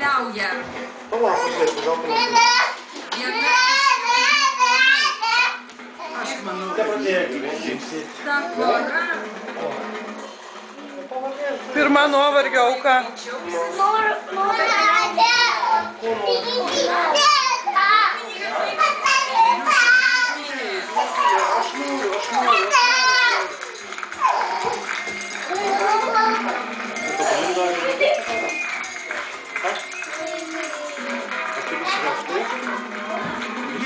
keliauja. Aš manau, kad ta pora. Pirma nuovargio auka.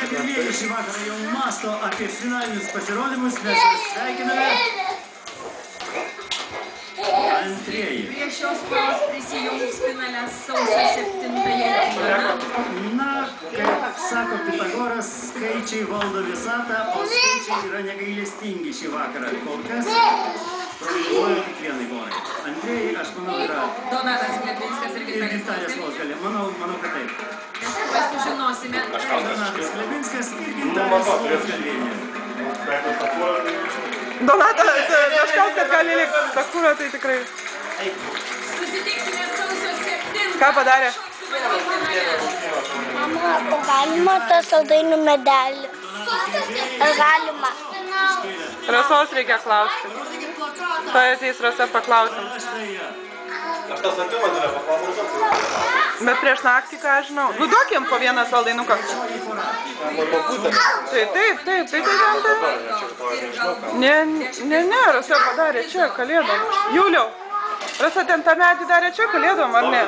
Pirmieji šį vakarą jau mąsto apie finalinius pasirodymus, mes sveikiname antrieji. Prie šios poros prisijungs finale sausio 7 dieną. Na, kaip sako Pitagoras, skaičiai valdo visatą, o skaičiai yra negailestingi šį vakarą. Kol kas prognozuoju tik vienai porai. Antrieji, aš manau, yra Donatas Klebinskas ir Gintarė Vozgalė. Manau, kad taip. Mes sužinosime. Donatas Klebinskas ir Gintarė Vozgalė. Donatas, kažkas, kad gali likti. Sakura tai tikrai. Susitiksime sausio 7. Ką padarė? Mama, o galima tą saldainių medelį? Ar galima? Rasos reikia klausti. Tai ateis Rasa paklausim. Aš tą sakiau, kad yra paklausimas. Bet prieš naktį, ką aš žinau. Nu, duokim po vieną saldainuką. Taip. Ne, Rasa padarė čia, kalėdom. Juliau, Rasa ten tą medį darė čia, kalėdom, ar ne?